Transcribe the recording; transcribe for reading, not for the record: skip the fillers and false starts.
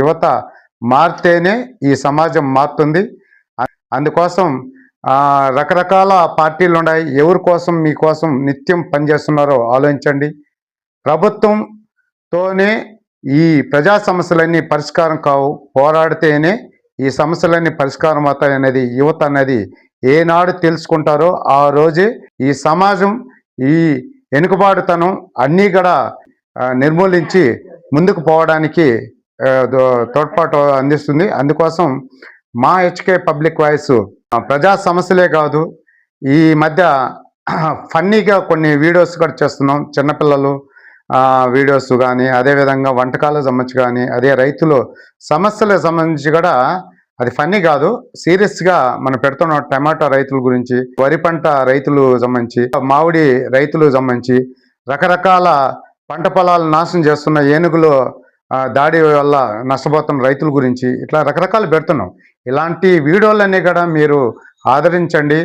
యువత మారితేనే ఈ సమాజం మారుతుంది. అందుకోసం రకరకాల పార్టీలు ఉన్నాయి. ఎవరి కోసం మీకోసం నిత్యం పనిచేస్తున్నారో ఆలోచించండి. ప్రభుత్వంతోనే ఈ ప్రజా సమస్యలన్నీ పరిష్కారం కావు, పోరాడితేనే ఈ సమస్యలన్నీ పరిష్కారం అవుతాయనేది యువత అనేది ఏనాడు తెలుసుకుంటారో ఆ రోజే ఈ సమాజం ఈ వెనుకబాటుతనం అన్నీ కూడా నిర్మూలించి ముందుకు పోవడానికి తోడ్పాటు అందిస్తుంది. అందుకోసం మా హెచ్కే పబ్లిక్ వాయిస్ ప్రజా సమస్యలే కాదు, ఈ మధ్య ఫన్నీగా కొన్ని వీడియోస్ కూడా చేస్తున్నాం. చిన్నపిల్లలు వీడియోస్ కానీ, అదేవిధంగా వంటకాలకు సంబంధించి కానీ, అదే రైతులు సమస్యలకు సంబంధించి కూడా అది ఫన్నీ కాదు, సీరియస్గా మనం పెడుతున్నాం. టమాటా రైతుల గురించి, వరి పంట రైతులు సంబంధించి, మామిడి రైతులు సంబంధించి, రకరకాల పంట పొలాలు నాశనం చేస్తున్న ఏనుగులు దాడి వల్ల నష్టపోతున్న రైతుల గురించి ఇట్లా రకరకాలు పెడుతున్నాం. ఇలాంటి వీడియోలన్నీ కూడా మీరు ఆదరించండి.